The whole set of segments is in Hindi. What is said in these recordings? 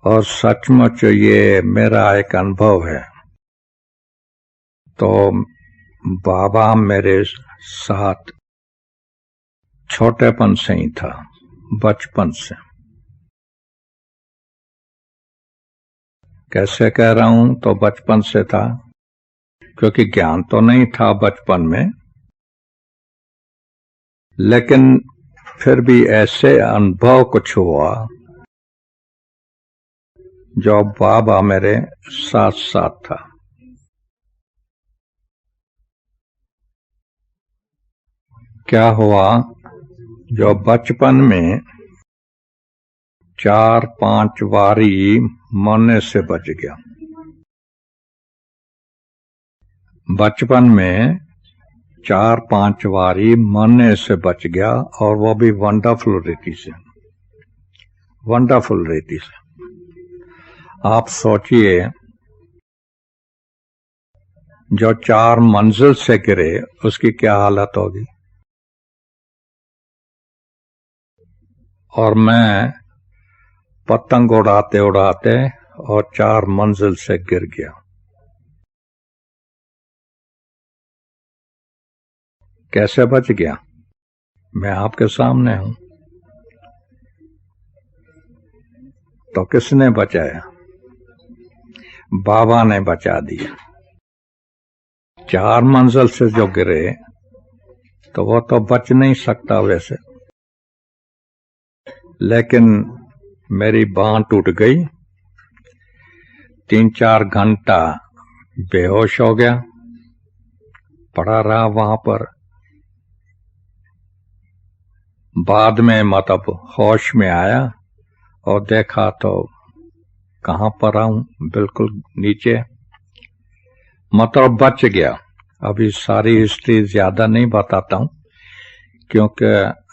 और सचमुच ये मेरा एक अनुभव है। तो बाबा मेरे साथ छोटेपन से ही था, बचपन से। कैसे कह रहा हूं? तो बचपन से था, क्योंकि ज्ञान तो नहीं था बचपन में, लेकिन फिर भी ऐसे अनुभव कुछ हुआ जो बाबा मेरे साथ साथ था। क्या हुआ, जो बचपन में 4-5 बारी मरने से बच गया। बचपन में 4-5 बारी मरने से बच गया, और वो भी वंडरफुल रीति से। वंडरफुल रीति से। आप सोचिए, जो 4 मंजिल से गिरे उसकी क्या हालत होगी। और मैं पतंग उड़ाते उड़ाते और 4 मंजिल से गिर गया। कैसे बच गया? मैं आपके सामने हूं। तो किसने बचाया? बाबा ने बचा दिया। 4 मंजिल से जो गिरे तो वो तो बच नहीं सकता वैसे, लेकिन मेरी बांह टूट गई। 3-4 घंटा बेहोश हो गया, पड़ा रहा वहां पर। बाद में मतलब होश में आया और देखा तो कहां पर हूं, बिल्कुल नीचे। मतलब बच गया। अभी सारी हिस्ट्री ज्यादा नहीं बताता हूं, क्योंकि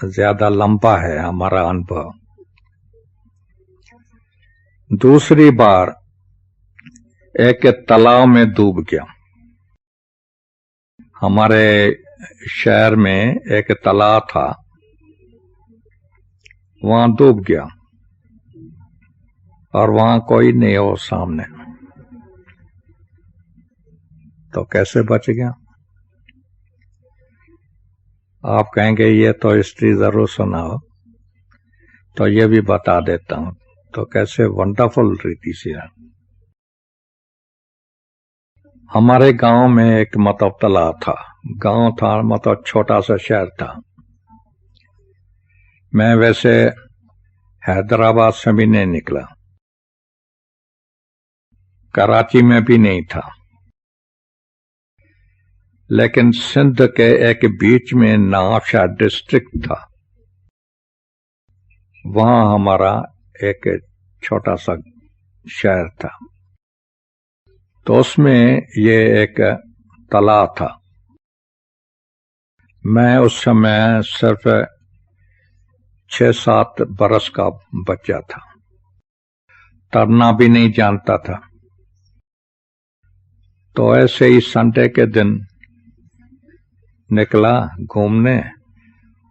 ज्यादा लंबा है हमारा अनुभव। दूसरी बार एक तालाब में डूब गया। हमारे शहर में एक तालाब था, वहां डूब गया, और वहां कोई नहीं हो सामने। तो कैसे बच गया? आप कहेंगे ये तो हिस्ट्री जरूर सुना हो, तो ये भी बता देता हूं। तो कैसे वंडरफुल रीति से है। हमारे गांव में एक मतलब तालाब था। गांव था मतलब छोटा सा शहर था। मैं वैसे हैदराबाद से भी नहीं निकला, कराची में भी नहीं था, लेकिन सिंध के एक बीच में नवाबशाह डिस्ट्रिक्ट था। वहां हमारा एक छोटा सा शहर था। तो उसमें ये एक तालाब था। मैं उस समय सिर्फ 6-7 बरस का बच्चा था, तैरना भी नहीं जानता था। तो ऐसे ही संडे के दिन निकला घूमने,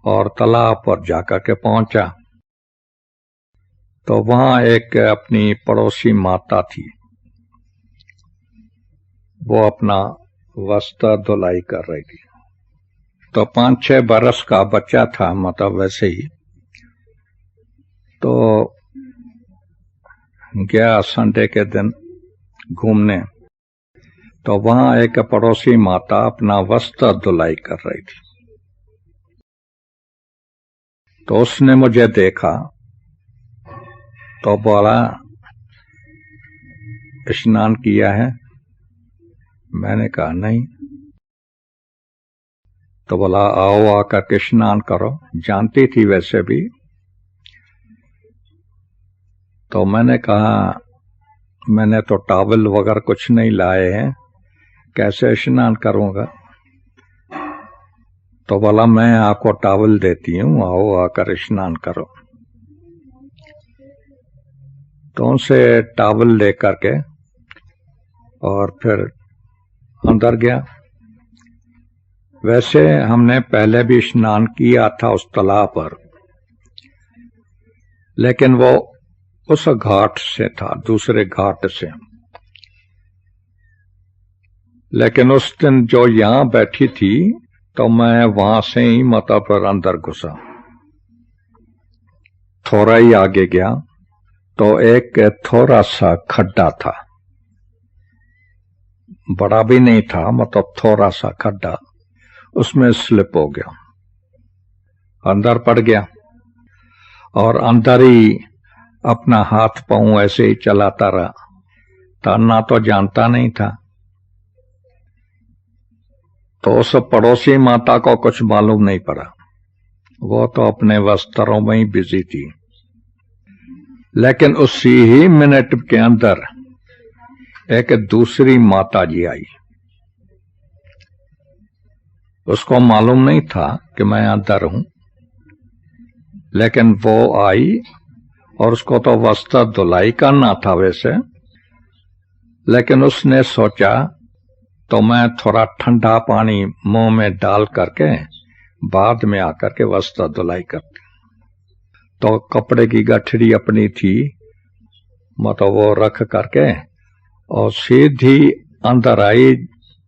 और तालाब पर जाकर के पहुंचा। तो वहां एक अपनी पड़ोसी माता थी, वो अपना वस्त्र धुलाई कर रही थी। तो 5-6 बरस का बच्चा था, मतलब वैसे ही। तो गया संडे के दिन घूमने, तो वहां एक पड़ोसी माता अपना वस्त्र धुलाई कर रही थी। तो उसने मुझे देखा तो बोला, स्नान किया है? मैंने कहा नहीं। तो बोला आओ आकर के स्नान करो। जानती थी वैसे भी। तो मैंने कहा मैंने तो टॉवल वगैरह कुछ नहीं लाए हैं, कैसे स्नान करूंगा? तो बोला मैं आपको टॉवल देती हूं, आओ आकर स्नान करो। तो उनसे टॉवल लेकर के और फिर अंदर गया। वैसे हमने पहले भी स्नान किया था उस तालाब पर, लेकिन वो उस घाट से था, दूसरे घाट से। लेकिन उस दिन जो यहां बैठी थी तो मैं वहां से ही माता पर अंदर घुसा। थोड़ा ही आगे गया तो एक थोड़ा सा खड्डा था, बड़ा भी नहीं था, मतलब थोड़ा सा खड्डा। उसमें स्लिप हो गया, अंदर पड़ गया और अंदर ही अपना हाथ पांव ऐसे ही चलाता रहा। तैरना तो जानता नहीं था। तो उस पड़ोसी माता को कुछ मालूम नहीं पड़ा, वो तो अपने वस्त्रों में ही बिजी थी। लेकिन उसी ही मिनट के अंदर एक दूसरी माता जी आई। उसको मालूम नहीं था कि मैं अंदर हूं, लेकिन वो आई और उसको तो वस्त्र धुलाई करना था वैसे, लेकिन उसने सोचा तो मैं थोड़ा ठंडा पानी मुंह में डाल करके बाद में आकर के वस्त्र धुलाई करती। तो कपड़े की गठरी अपनी थी, मतलब वो रख करके और सीधी अंदर आई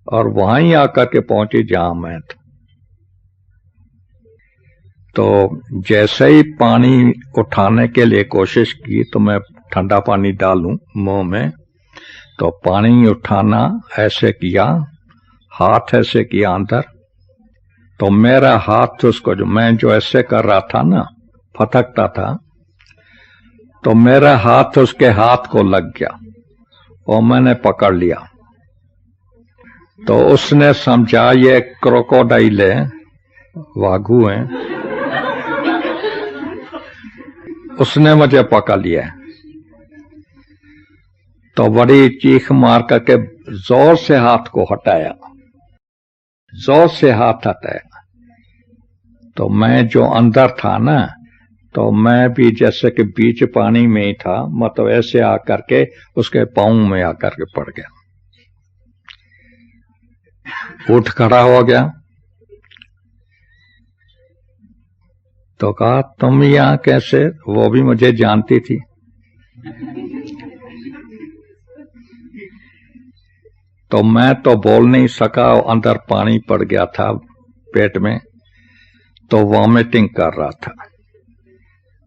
और वहां आकर के पहुंची जहां मैं था। तो जैसे ही पानी उठाने के लिए कोशिश की तो मैं ठंडा पानी डालूं मुंह में, तो पानी उठाना ऐसे किया, हाथ ऐसे किया अंदर, तो मेरा हाथ उसको जो ऐसे कर रहा था ना, फटकता था, तो मेरा हाथ उसके हाथ को लग गया और मैंने पकड़ लिया। तो उसने समझा ये क्रोकोडाइल है, वाघू है, उसने मुझे पकड़ लिया। तो बड़ी चीख मार करके जोर से हाथ को हटाया, जोर से हाथ हटाया। तो मैं जो अंदर था ना, तो मैं भी जैसे कि बीच पानी में ही था, मतलब ऐसे आकर के उसके पांव में आकर के पड़ गया। उठ खड़ा हो गया तो कहा तुम यहां कैसे? वो भी मुझे जानती थी। तो मैं तो बोल नहीं सका, अंदर पानी पड़ गया था पेट में, तो वॉमिटिंग कर रहा था।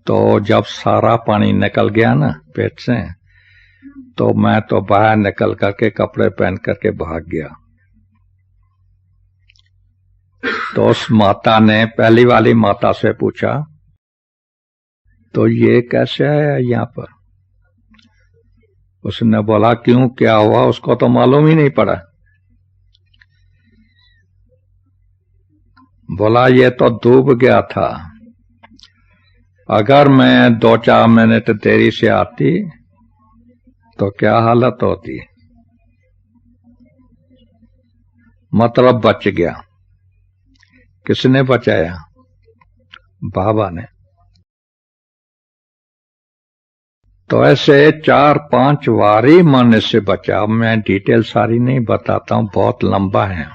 तो जब सारा पानी निकल गया ना पेट से, तो मैं तो बाहर निकल करके कपड़े पहन करके भाग गया। तो उस माता ने, पहली वाली माता से पूछा तो ये कैसे है यहां पर? उसने बोला क्यों, क्या हुआ? उसको तो मालूम ही नहीं पड़ा। बोला ये तो डूब गया था, अगर मैं 2-4 मिनट देरी से आती तो क्या हालत होती। मतलब बच गया। किसने बचाया? बाबा ने। तो ऐसे 4-5 वारी मन से बचा। मैं डिटेल सारी नहीं बताता हूं, बहुत लंबा है।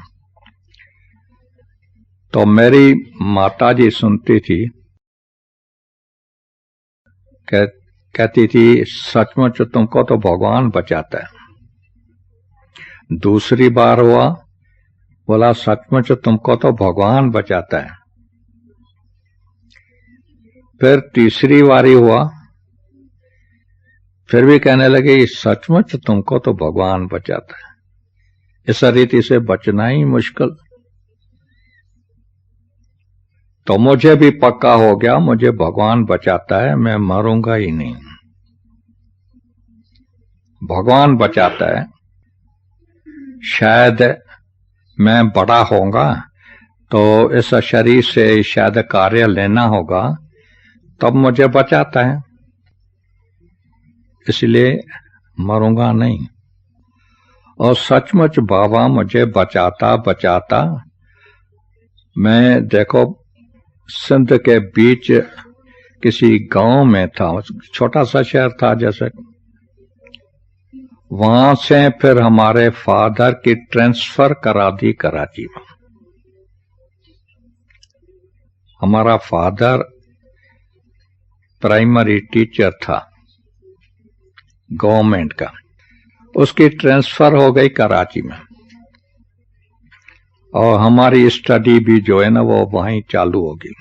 तो मेरी माता जी सुनती थी, कहती थी सचमुच तुमको तो भगवान बचाता है। दूसरी बार हुआ, बोला सचमुच तुमको तो भगवान बचाता है। फिर तीसरी बारी हुआ, फिर भी कहने लगे सचमुच तुमको तो भगवान बचाता है। इस रीति से बचना ही मुश्किल। तो मुझे भी पक्का हो गया, मुझे भगवान बचाता है, मैं मरूंगा ही नहीं। भगवान बचाता है। शायद मैं बड़ा होऊंगा तो इस शरीर से शायद कार्य लेना होगा, तब मुझे बचाता है, इसलिए मरूंगा नहीं। और सचमुच बाबा मुझे बचाता बचाता, मैं देखो सिंध के बीच किसी गांव में था, छोटा सा शहर था जैसे, वहां से फिर हमारे फादर की ट्रांसफर करा दी कराची में। हमारा फादर प्राइमरी टीचर था गवर्नमेंट का, उसकी ट्रांसफर हो गई कराची में, और हमारी स्टडी भी जो है ना वो वहीं चालू होगी।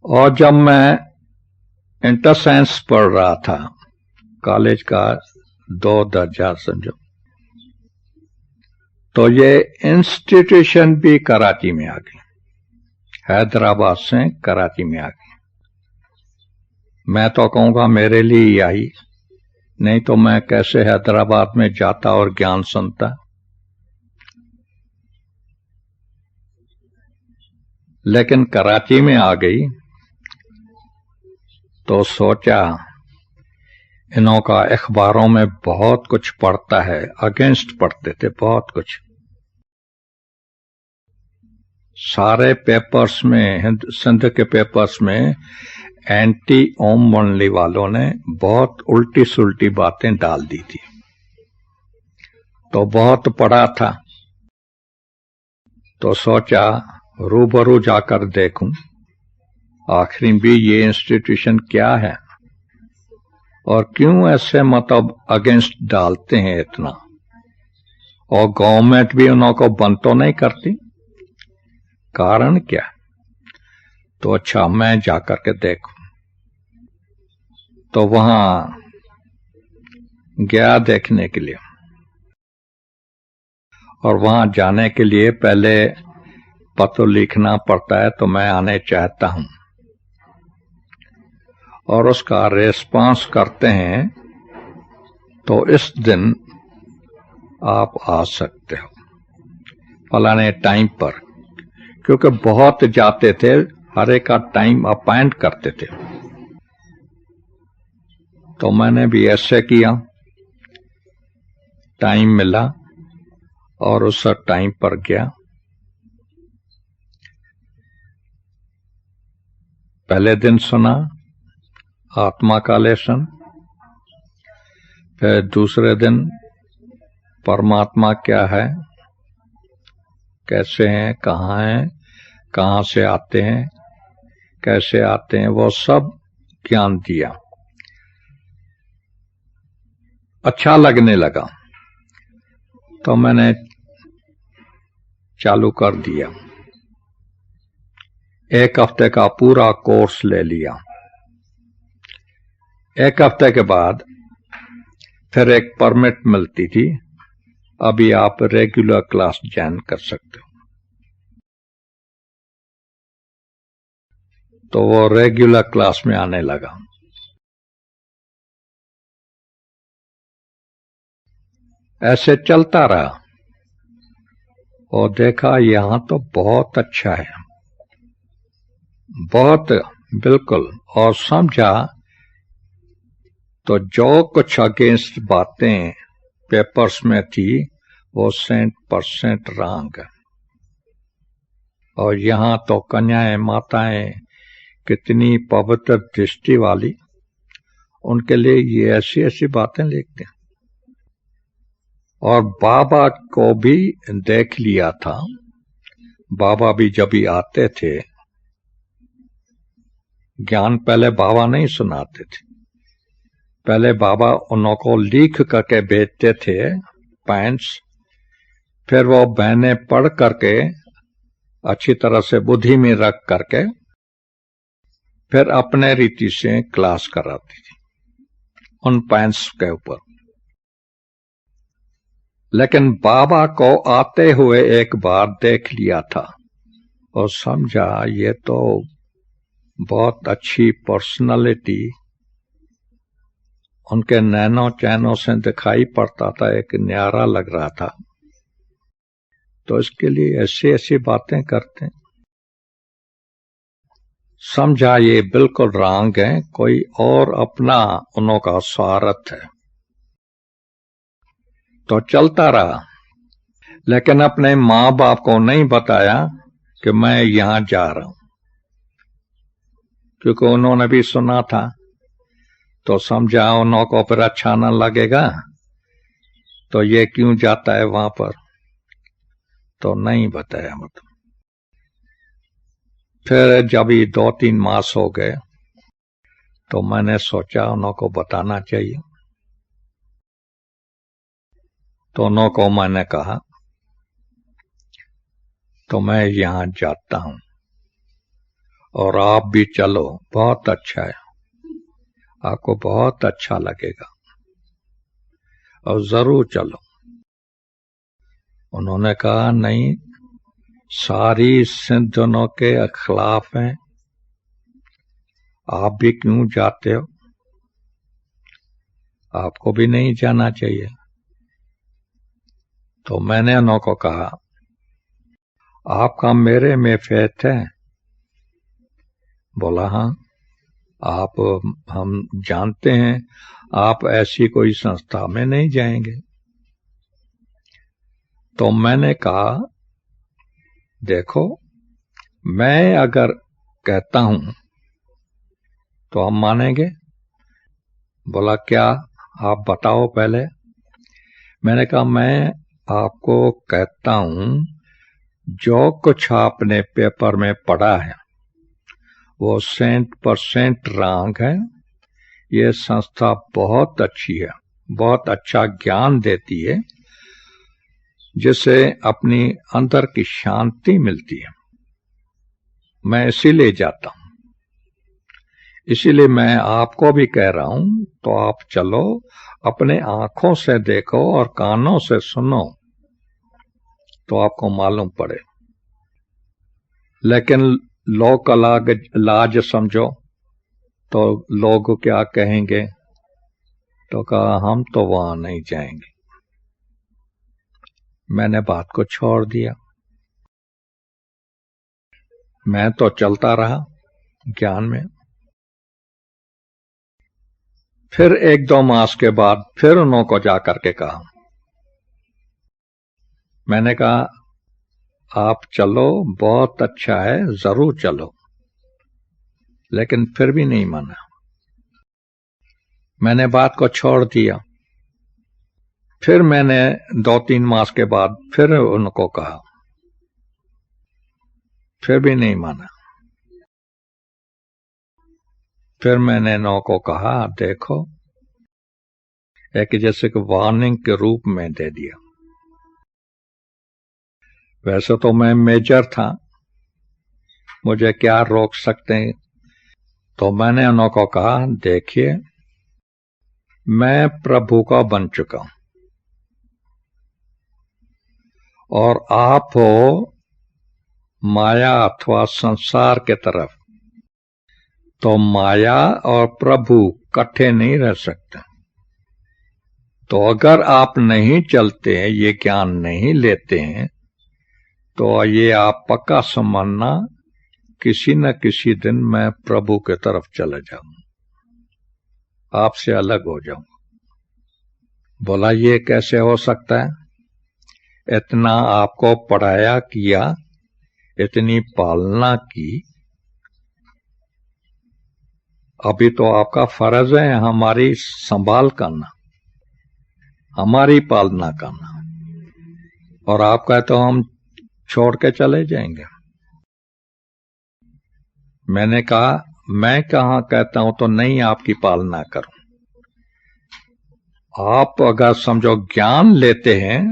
और जब मैं इंटर साइंस पढ़ रहा था, कॉलेज का 2 दर्जा समझो, तो ये इंस्टीट्यूशन भी कराची में आ गई, हैदराबाद से कराची में आ गई। मैं तो कहूंगा मेरे लिए ही आई, नहीं तो मैं कैसे हैदराबाद में जाता और ज्ञान सुनता। लेकिन कराची में आ गई तो सोचा इन्हों का अखबारों में बहुत कुछ पढ़ता है, अगेंस्ट पढ़ते थे बहुत कुछ। सारे पेपर्स में, सिंध के पेपर्स में एंटी ओम मंडली वालों ने बहुत उल्टी सुल्टी बातें डाल दी थी, तो बहुत पढ़ा था, तो सोचा रूबरू जाकर देखूं आखिर भी ये इंस्टीट्यूशन क्या है और क्यों ऐसे मतलब अगेंस्ट डालते हैं इतना, और गवर्नमेंट भी उन्हों को बंद तो नहीं करती, कारण क्या। तो अच्छा मैं जाकर के देखूं। तो वहां गया देखने के लिए, और वहां जाने के लिए पहले पत्र लिखना पड़ता है, तो मैं आने चाहता हूं, और उसका रेस्पॉन्स करते हैं तो इस दिन आप आ सकते हो फलाने टाइम पर, क्योंकि बहुत जाते थे, हर एक का टाइम अपॉइंट करते थे। तो मैंने भी ऐसे किया, टाइम मिला और उस टाइम पर गया। पहले दिन सुना आत्मा का लेसन, फिर दूसरे दिन परमात्मा क्या है, कैसे हैं, कहाँ से आते हैं, कैसे आते हैं, वो सब ज्ञान दिया। अच्छा लगने लगा तो मैंने चालू कर दिया। 1 हफ्ते का पूरा कोर्स ले लिया। 1 हफ्ते के बाद फिर एक परमिट मिलती थी, अभी आप रेगुलर क्लास ज्वाइन कर सकते हो। तो वो रेगुलर क्लास में आने लगा। ऐसे चलता रहा और देखा यहां तो बहुत अच्छा है, बहुत बिल्कुल, और समझा तो जो कुछ अगेंस्ट बातें पेपर्स में थी वो 100% रॉन्ग है। और यहां तो कन्याएं माताएं कितनी पवित्र दृष्टि वाली, उनके लिए ये ऐसी ऐसी बातें लिखते हैं। और बाबा को भी देख लिया था, बाबा भी जब भी आते थे, ज्ञान पहले बाबा नहीं सुनाते थे, पहले बाबा उन्हों को लिख करके भेजते थे पॉइंट्स, फिर वो बहनें पढ़ करके अच्छी तरह से बुद्धि में रख करके फिर अपने रीति से क्लास कराती थी उन पॉइंट्स के ऊपर। लेकिन बाबा को आते हुए एक बार देख लिया था और समझा ये तो बहुत अच्छी पर्सनालिटी, उनके नैनो चैनों से दिखाई पड़ता था, एक न्यारा लग रहा था, तो इसके लिए ऐसी ऐसी बातें करते हैं। समझा ये बिल्कुल रॉन्ग है, कोई और अपना उन्हों का स्वार्थ है, तो चलता रहा। लेकिन अपने माँ बाप को नहीं बताया कि मैं यहां जा रहा हूं, क्योंकि उन्होंने भी सुना था, तो समझा उन्हों को फिर अच्छा न लगेगा, तो ये क्यों जाता है वहां पर, तो नहीं बताया। मतलब फिर जब ये 2-3 मास हो गए तो मैंने सोचा उनको बताना चाहिए। तो उनको मैंने कहा तो मैं यहां जाता हूं और आप भी चलो, बहुत अच्छा है, आपको बहुत अच्छा लगेगा और जरूर चलो। उन्होंने कहा नहीं, सारी सिंधनों के खिलाफ हैं, आप भी क्यों जाते हो, आपको भी नहीं जाना चाहिए। तो मैंने उनको कहा आपका मेरे में फेथ है? बोला हाँ, आप, हम जानते हैं आप ऐसी कोई संस्था में नहीं जाएंगे। तो मैंने कहा देखो, मैं अगर कहता हूं तो हम मानेंगे? बोला क्या, आप बताओ पहले। मैंने कहा मैं आपको कहता हूं, जो कुछ आपने पेपर में पढ़ा है वो 100% रॉन्ग है। ये संस्था बहुत अच्छी है, बहुत अच्छा ज्ञान देती है, जिससे अपनी अंदर की शांति मिलती है। मैं इसीलिए जाता हूं, इसीलिए मैं आपको भी कह रहा हूं, तो आप चलो, अपने आंखों से देखो और कानों से सुनो तो आपको मालूम पड़े। लेकिन लोक लाज समझो तो लोग क्या कहेंगे, तो कहा हम तो वहां नहीं जाएंगे। मैंने बात को छोड़ दिया, मैं तो चलता रहा ज्ञान में। फिर 1-2 मास के बाद फिर उनको जाकर के कहा, मैंने कहा आप चलो, बहुत अच्छा है, जरूर चलो। लेकिन फिर भी नहीं माना, मैंने बात को छोड़ दिया। फिर मैंने 2-3 मास के बाद फिर उनको कहा, फिर भी नहीं माना। फिर मैंने उनको कहा देखो, एक जैसे कि वार्निंग के रूप में दे दिया। वैसे तो मैं मेजर था, मुझे क्या रोक सकते हैं। तो मैंने उनको कहा देखिए, मैं प्रभु का बन चुका हूं और आप हो माया अथवा संसार के तरफ, तो माया और प्रभु इकट्ठे नहीं रह सकते। तो अगर आप नहीं चलते हैं, ये ज्ञान नहीं लेते हैं, तो ये आप पक्का समझना किसी न किसी दिन मैं प्रभु के तरफ चला जाऊं, आपसे अलग हो जाऊं। बोला ये कैसे हो सकता है, इतना आपको पढ़ाया किया, इतनी पालना की, अभी तो आपका फर्ज है हमारी संभाल करना, हमारी पालना करना, और आप कहते हो हम छोड़ के चले जाएंगे। मैंने कहा मैं कहां कहता हूं तो नहीं आपकी पालना करूं। आप अगर समझो ज्ञान लेते हैं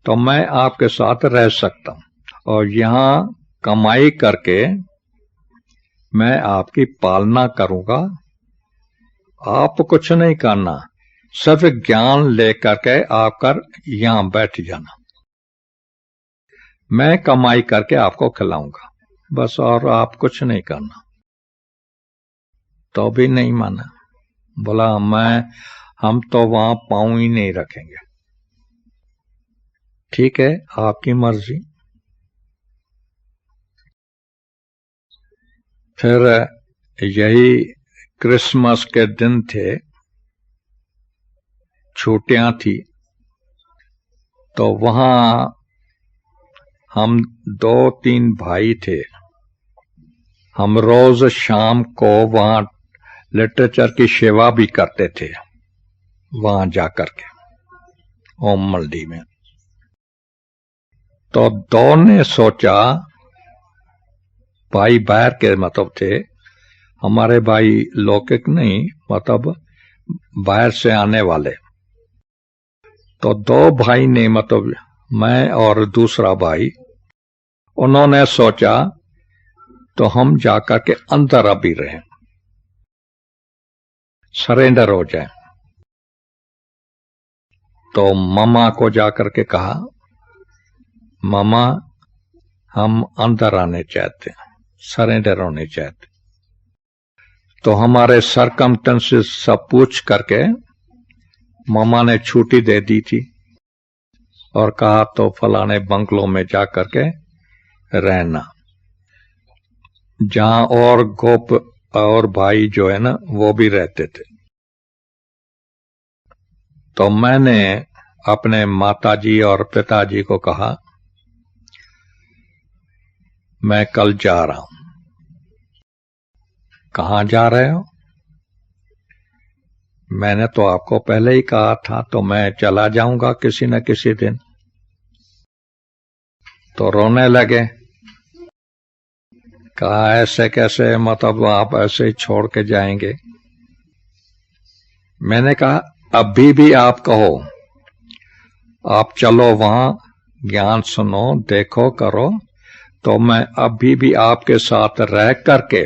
तो मैं आपके साथ रह सकता हूं और यहां कमाई करके मैं आपकी पालना करूंगा। आप कुछ नहीं करना, सिर्फ ज्ञान लेकर के आकर यहां बैठ जाना, मैं कमाई करके आपको खिलाऊंगा बस, और आप कुछ नहीं करना। तो भी नहीं माना, बोला हम तो वहां पांव ही नहीं रखेंगे। ठीक है, आपकी मर्जी। फिर यही क्रिसमस के दिन थे, छुट्टियां थी, तो वहां हम 2-3 भाई थे। हम रोज शाम को वहां लिटरेचर की सेवा भी करते थे, वहां जाकर के ओम मल्डी में। तो दो ने सोचा, भाई बाहर के मतलब थे, हमारे भाई लौकिक नहीं, मतलब बाहर से आने वाले। तो दो भाई ने, मतलब मैं और दूसरा भाई, उन्होंने सोचा तो हम जाकर के अंदर अभी रहे, सरेंडर हो जाए। तो मामा को जाकर के कहा, मामा हम अंदर आने चाहते हैं, सरेंडर होने चाहते। तो हमारे सरकमस्टेंसेस सब पूछ करके मामा ने छुट्टी दे दी थी और कहा तो फलाने बंगलों में जाकर के रहना, जहां और गोप और भाई जो है ना वो भी रहते थे। तो मैंने अपने माताजी और पिताजी को कहा, मैं कल जा रहा हूं। कहां जा रहे हो? मैंने तो आपको पहले ही कहा था, तो मैं चला जाऊंगा किसी न किसी दिन। तो रोने लगे, कहा ऐसे कैसे, मतलब आप ऐसे ही छोड़ के जाएंगे? मैंने कहा अभी भी आप कहो, आप चलो वहां, ज्ञान सुनो, देखो, करो, तो मैं अभी भी आपके साथ रह करके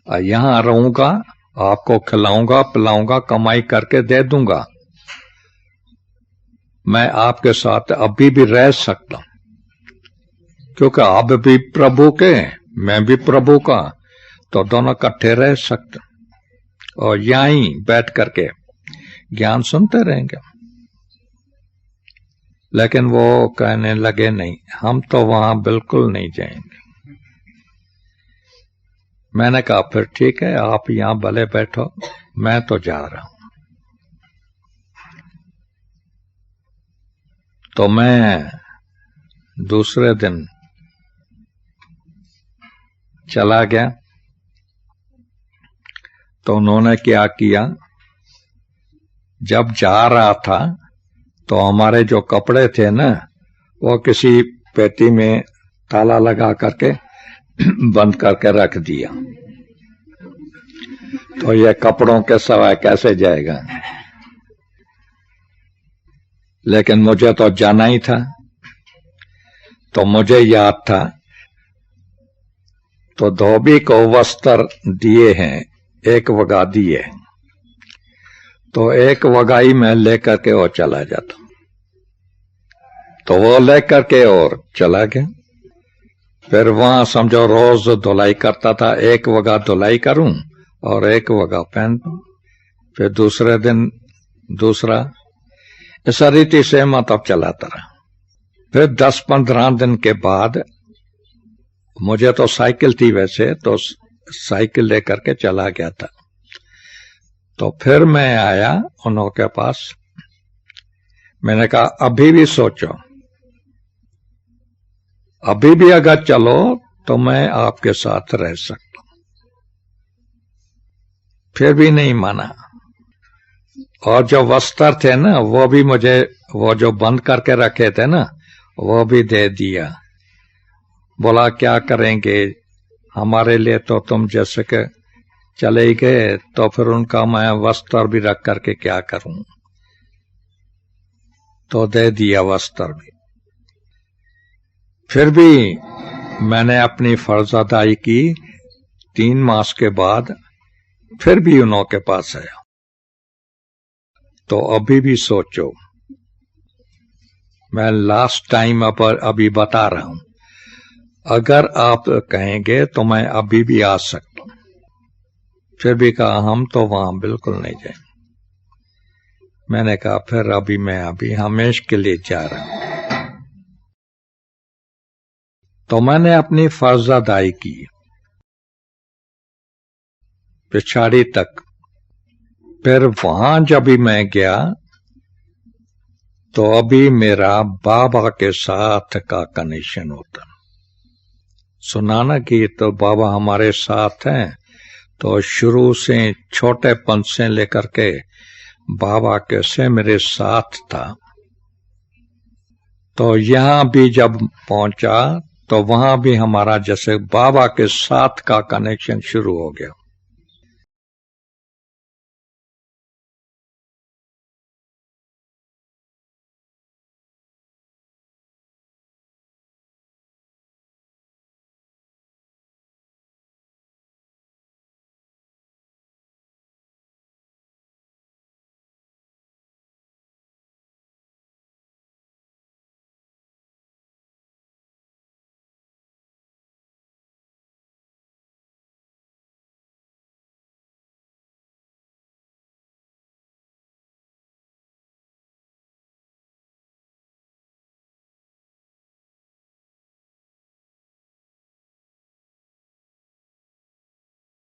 यहां रहूंगा, आपको खिलाऊंगा पिलाऊंगा, कमाई करके दे दूंगा। मैं आपके साथ अभी भी रह सकता हूं, क्योंकि आप भी प्रभु के, मैं भी प्रभु का, तो दोनों इकट्ठे रह सकते और यहीं बैठ करके ज्ञान सुनते रहेंगे। लेकिन वो कहने लगे नहीं, हम तो वहां बिल्कुल नहीं जाएंगे। मैंने कहा फिर ठीक है, आप यहां भले बैठो, मैं तो जा रहा हूं। तो मैं दूसरे दिन चला गया। तो उन्होंने क्या किया, जब जा रहा था तो हमारे जो कपड़े थे ना, वो किसी पेटी में ताला लगा करके बंद करके रख दिया। तो ये कपड़ों के सिवाय कैसे जाएगा? लेकिन मुझे तो जाना ही था, तो मुझे याद था, तो धोबी को वस्त्र दिए हैं, एक वगा दिए, तो एक वगाई में लेकर के वो चला जाता। तो वो लेकर के और चला गया। फिर वहां समझो रोज धुलाई करता था, एक वगा धुलाई करूं और एक वगा पहन दूं, फिर दूसरे दिन दूसरा, इस रीति से मतलब चलाता रहा। फिर 10-15 दिन के बाद मुझे तो साइकिल थी वैसे, तो साइकिल लेकर के चला गया था। तो फिर मैं आया उन्हों के पास, मैंने कहा अभी भी सोचो, अभी भी अगर चलो तो मैं आपके साथ रह सकता हूं। फिर भी नहीं माना, और जो वस्त्र थे ना वो भी मुझे, वो जो बंद करके रखे थे ना, वो भी दे दिया। बोला क्या करेंगे, हमारे लिए तो तुम जैसे के चले गए, तो फिर उनका मैं वस्त्र भी रख करके क्या करूं? तो दे दिया वस्त्र भी। फिर भी मैंने अपनी फर्ज अदाई की। 3 मास के बाद फिर भी उन्हों के पास आया। तो अभी भी सोचो, मैं लास्ट टाइम अभी बता रहा हूं, अगर आप कहेंगे तो मैं अभी भी आ सकता हूं। फिर भी कहा हम तो वहां बिल्कुल नहीं जाएंगे। मैंने कहा फिर मैं अभी हमेशा के लिए जा रहा हूं। तो मैंने अपनी फर्ज अदाई की पिछाड़ी तक। फिर वहां जब भी मैं गया तो अभी मेरा बाबा के साथ का कनेक्शन होता। सुना ना कि तो बाबा हमारे साथ हैं, तो शुरू से छोटेपन से लेकर के बाबा के से मेरे साथ था। तो यहां भी जब पहुंचा तो वहां भी हमारा जैसे बाबा के साथ का कनेक्शन शुरू हो गया।